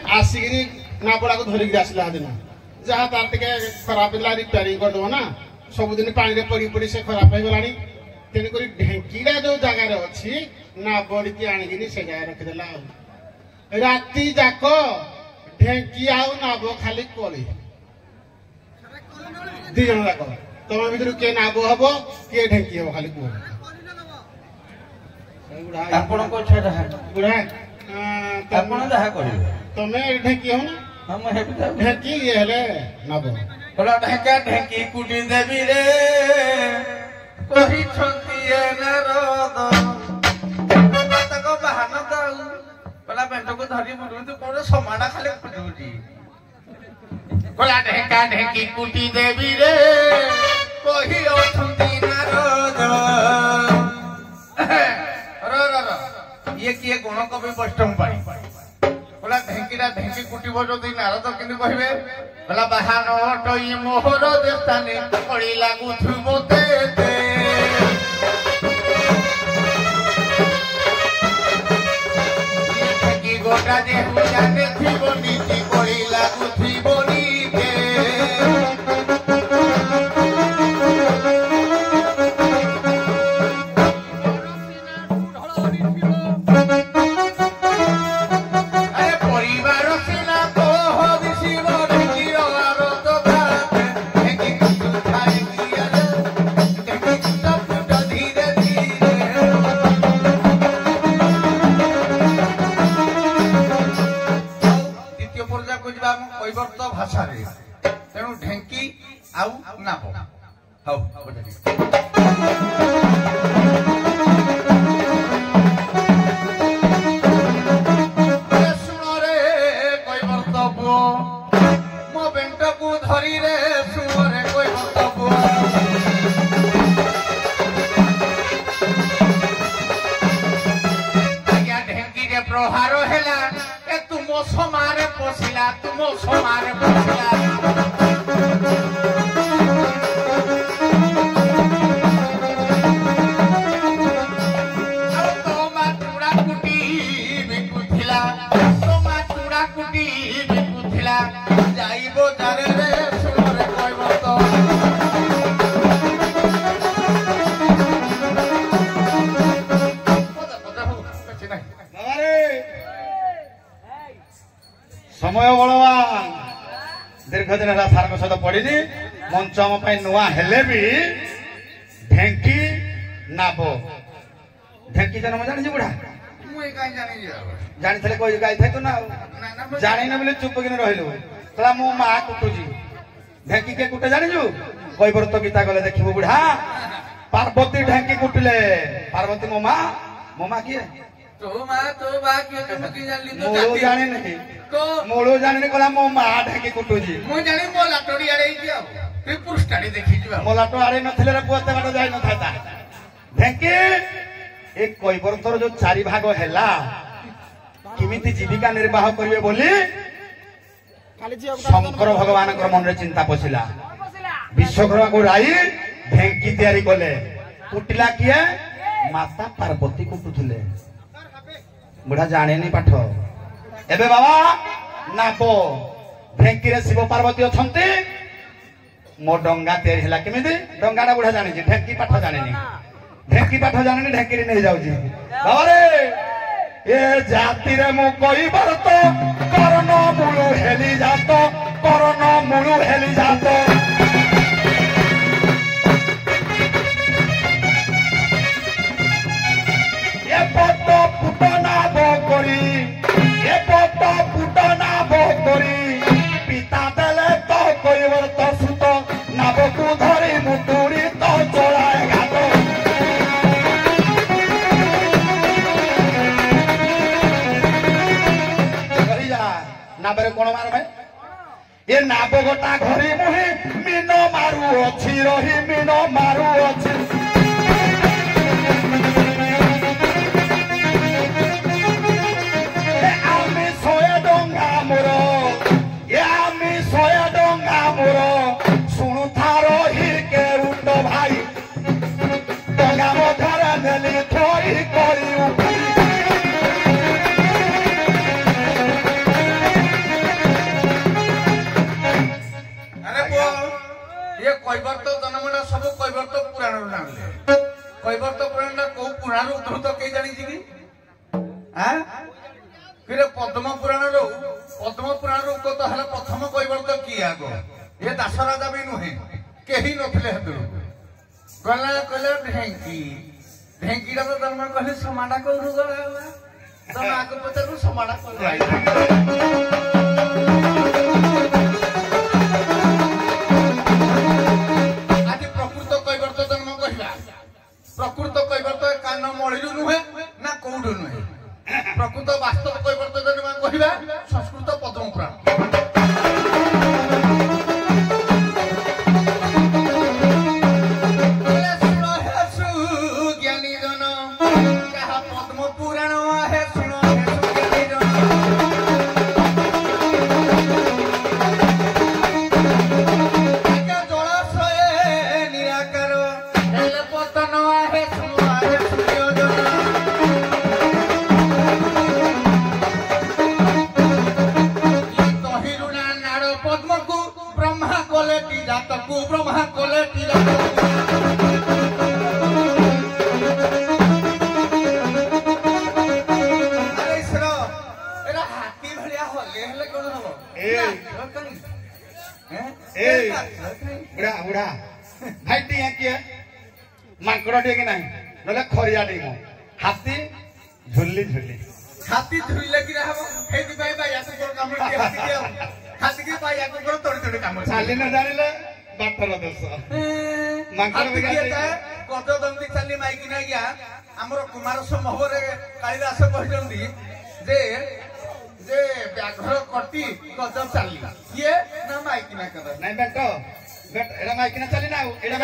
आसिकी नाबड़ा को धरिक आसला दिन जहाँ तार टे खराब रिपेयरिंग करदेव ना सबुदिन पानी में पड़ी पड़ी से खराब हो गलानी तेणुक ढेंकीटा जो जगार अच्छी नाबड़ी की आणिकी से जगह रखिदेला राति जाक ढेंकी आउ नाब खाली कली दी जन जाक तुम भर किए नाब हम किए ढेंकी हम खाली कह बुढ़ा तुम ढेंकी हो ना ढेंकी ये हेले नाब बोला ढेंका ढेंकी कुटी देवी रे कही छंतिए नारद तको बहान दाऊ बोला बेंटो को धरी मुरु तो कोन समाना खाली फुटुटी बोला ढेंका ढेंकी कुटी देवी रे कही छंती नारद रो ये किए गुण कवि वैष्णव पाई बोला ढेंकीटा ढेंकी कुटी बजोती नारद किन कहबे बोला बाहान टई मोहर देस्ताने पड़ी लागू थुबो ते ढेंकी गोटा जे जाने थीबो नीति पड़ी लागू थीबो नीते भाषा तेणु ढेंकी आउ नाब शुण रे कैवर्त पुओ मो बेंट को धरी रे शुण रे कैवर्त पुओ आज्ञा ढेंकी रे प्रहार हेला तुम समारे पशिला तुम समारे पशिला तोमा चूड़ा कुटी बिकुथिला तोमा चूड़ा कुटी बिकुथिला जाइबो जारे रे सुरे कहबो तो समय बलवान दीर्घ दिन है सार सहित पड़ी मंच आम नुआ हेले भी ढेंकी नाब ढेंकी जन्म जानी बुढ़ा जानी कोई गाई थे तू ना जानी बोले चुप कि रही कहला मो माँ कुटुची ढेंकी के कुटे जानिजु कोई व्रत गीता गले देखू बुढ़ा पार्वती ढेंकी कुटिले पार्वती मो माँ किए जानी नहीं मोड़ो जाने कहला मो माँ ढेंकी कुटुची जानी मो लाटोड़ी आड़े तु पृष्ठाड़ी देखी मो लाटो आड़े नथिले रे पुअते बाटो जाई न थाता ढेंकी एक कैवर्तर जो चारि भाग हैला किमिति जीविका निर्वाह करिवे बोली शंकर भगवान मन रे चिंता पशिला विश्वकर्मा को राई ढेंकी तैयारी कले कुटिला किए माता पार्वती कुटुथिले बुढ़ा जाने नहीं पाठ एबे बाबा नाप ढेंकी रे शिव पार्वती अछंती मो डंगा तैयारी हैला केमिति डंगाटा बुढ़ा जानि छी ढेंकी पाठ जाने नहीं ढेंकी पाठ जाने नहीं ढेंकी रे नहीं जाउची बाबा रे ए जाति रे मु कई बार तो कर्ण मुळु हेली जातो कर्ण मुळु हेली जातो ए पट पुटना बकरी ए पट पुटना बकरी पिता देले तो कईवर तो सुत नाबकु धरी मुटुरी तो चलाए घाट नाबरे कोण मार भाई ये नाब गोटा घरी मुही मीन मारू अच्छी रही मीन मारू अच्छी आमी सोया डोंगा मोर ये आमी सोया डोंगा मोर सुनु थारो हिरके उठ भाई डोंगा मधारा नेली थोड़ी करी पुराण तो है प्रथम कैवर्त किए आग ये दास राजा भी नुहे कहीं नथिले गला कहले ढेंकी ढेंकीटा तो तम कहले समाडा करू गला तम आग पचारू समाडा करू आज प्रकृत कैवर्त जन्म कहला प्रकृत कैवर्त कान मळिरु नुहे ना कौडु नुहे प्रकृत वास्तव कैवर्त जन्म कहला संस्कृत पद्म पुराण मांकड़ा टे ना ना खरिया टे हाथी झुल्ली झुल्ली हाथी झुल्ले कि हाथी के तोड़ी तोड़ी काम चाली न जानिले बाटर दोष गजदंती चाली माइकी ना गया आमर कुमार समूह कालिदास कहते जे जे व्याघ्र कटी गज चाली ये ना माइकी ना कर नहीं बेटो एरा माइकी ना चली ना एरा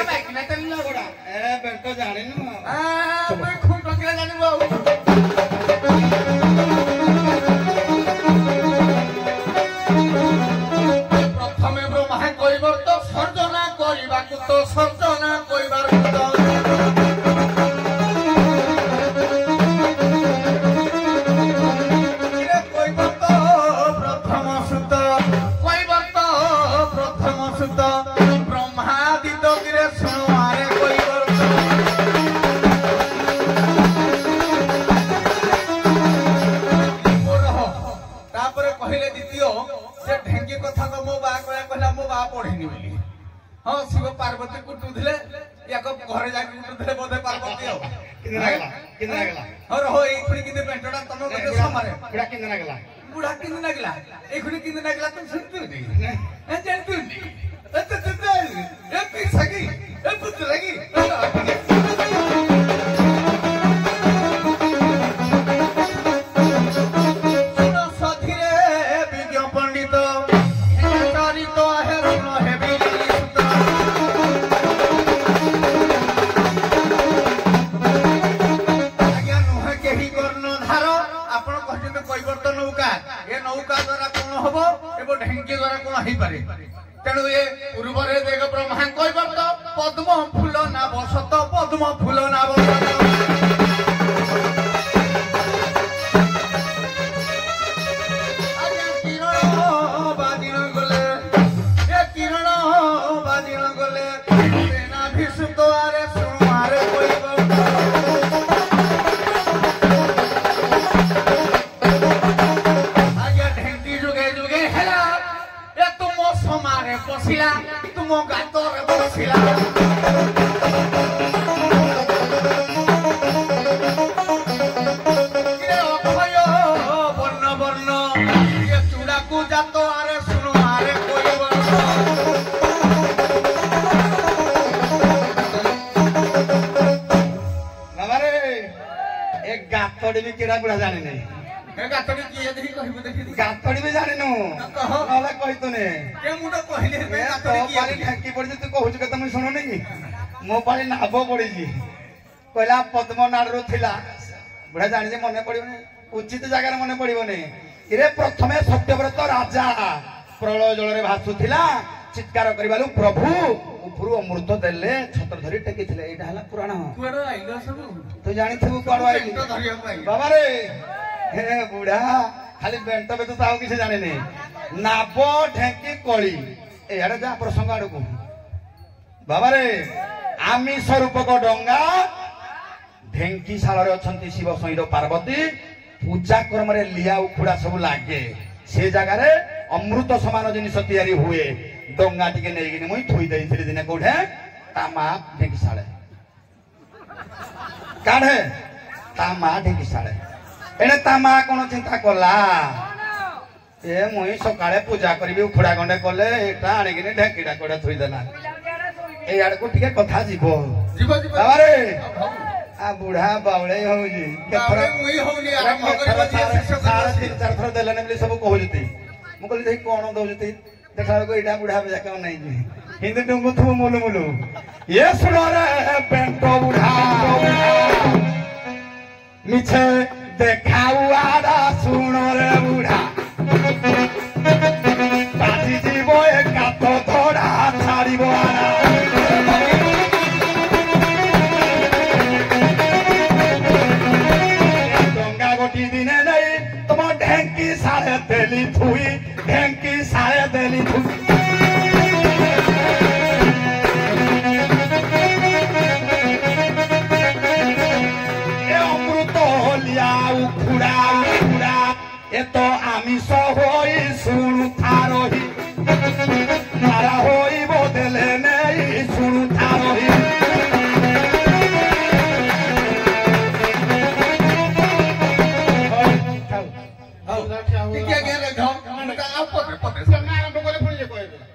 माइकी ना चली ना गोड़ा ए बेटो जानि न मैं खून टकिला जानि बाऊ प्रथमे ब्रह्मा कइबर तो सर्जना करिबाकु तो सर्जना कइबार हाँ शिव पार्वती कुटुले घरे जाके कुटुले बोधे पार्वती हो और हो एखुनी किने पेंटडा तम गते समारे बुढ़ा किने लागला एखुनी किने लागला तुम सुनतु नहीं ए जानतु नहीं ए पिसगी ए पुत्रगी सुनो सधीरे विज्ञ पंडित चरित है सुनो है तेणु ये पूर्व देख ब्रह्मा कैवर्त पद्म फूल नाव सत पद्म फूल नाव किरण बादिन गले ये किरण बादिन गले सेनाभिषुत आरे सुमारे कैवर्त पशिला तुम गातर बसिला अक्षय वर्ण वर्ण ये चूड़ा को जात आरे सुनो आरे कोई बाबा रे एक गातड़ी भी केड़ा बुढ़ा जाने नहीं गातड़ी किए देखि कहबो देखि गातड़ी भी जानिनु कहला कहितो ने के मुडा कहले गातड़ी किए पाली ढाकी पड़ जे तू कहू के तुम सुनो नहीं मो पाली नाभो पड़ी जी कहला पद्मनाड रो थिला बुढ़ा जानि जे मने पड़िबो ने उचित जगह रे मने पड़िबो ने इरे प्रथमे सत्यव्रत राजा प्रलय जल रे भासुथिला चित्कार करिबालु प्रभु उपरु अमृत देले छत्र धरी टेकी थिले एटा हला पुराण कोडो आइलो सब तू जानि थबु कोडो आइली बाबा रे हे बुढ़ा खाली बेंट बेत ताऊ किसी जाने नहीं नाब ढेंकी कली एआडे जा प्रसंग आड़ को बाबा रे आमिष रूपक डंगा ढेंकी शाल रे अछंती शिव सईर पार्वती ପୂଜା କର୍ମରେ ଲିଆ ଉଖୁଡା ସବୁ ଲାଗେ ସେ ଜାଗାରେ ଅମୃତ ସମାନ ଜିନିଷ ତିଆରି ହୁଏ ଡଙ୍ଗା ଟିକେ ନେଇକିନି ମୁଇଁ ଥୋଇ ଦେଇଥିଲି ଦିନେ କୋଉଠେ ତା ମା ଢେଙ୍କିଶାଳେ କାଢେ ତା ମା ଢେଙ୍କିଶାଳେ ଏଣେ ତା ମା କଣ ଚିନ୍ତା କଲା ଏ ମୁଇଁ ସକାଳେ ପୂଜା କରିବି ଉଖୁଡା ଗଣ୍ଡେ କଲେ ଏଟା ଆଣିକିନି ଢେଙ୍କିଟା କୋଉଟା ଥୋଇଦେଲା ଏଇ ଆଡକୁ ଟିକେ କଥା ଯିବ ବାବାରେ आ बुढ़ा बावळे होउजी बावळे मुई होउनी आरंभ करबो जे शिष्य सारा 3-4 थर देलने बोली सब कहउजती मु कहली देख कोन दउजती देखला को एटा बुढ़ा जाके नै जी हिंदी डंगु थु मुलु मुलु ये सुनो रे पेंटो बुढ़ा मिछे देखाऊ आदा सुनो रे बुढ़ा बाजी जीवो एक तो थोड़ा छाड़ीबो आना दिने नहीं तुम ढेंकी सारे देली थुई ढेंकी सारे देली थुई अमृत लिया उखुड़ा उखुड़ा ए तो आमिष होई सुनु थारोही मारा होई बोदले नहीं सुनु थारोही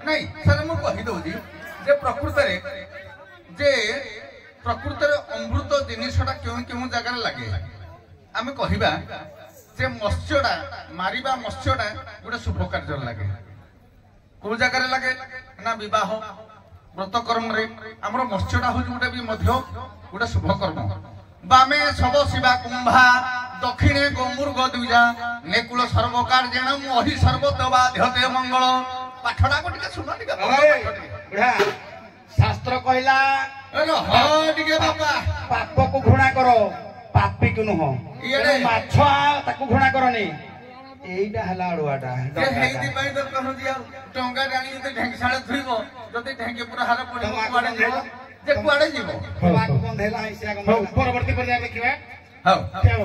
नहीं सर मु कहि दउजी जे प्रकृत अमृत जिनिसटा क्यों क्यों जगह लगे आमे कहिबा जे मत्स्यटा मारिबा मत्स्यटा गोटे शुभ कार्य लगे को जगह लगे ना विवाह व्रत कर्म रे हमर मत्स्यटा हो गोटे भी मध्य गोटे शुभ कर्म बामे सब शिवा कुंभा दक्षिणे गोमुर्ग द्विजा नेकुल सर्वकार जेण मोहि सर्वतवा ध्यते मंगल पाठडा को टिके सुन टिके बुढ़ा शास्त्र कहला अरे हां टिके बाबा पाप को घृणा करो पापी को नुह इडे माछा ताको घृणा करनी एइटा हला अडुआटा जे हेदी पई तो कहु दिया टंगा डाणी ते ढेंकी साळे थुइबो जते ढेंकी पूरा हार पड़ी कुआडे जीवो जे कुआडे जीवो बाक बंधेला हिसिया परवर्ती पर्याय देखिबा हां क्या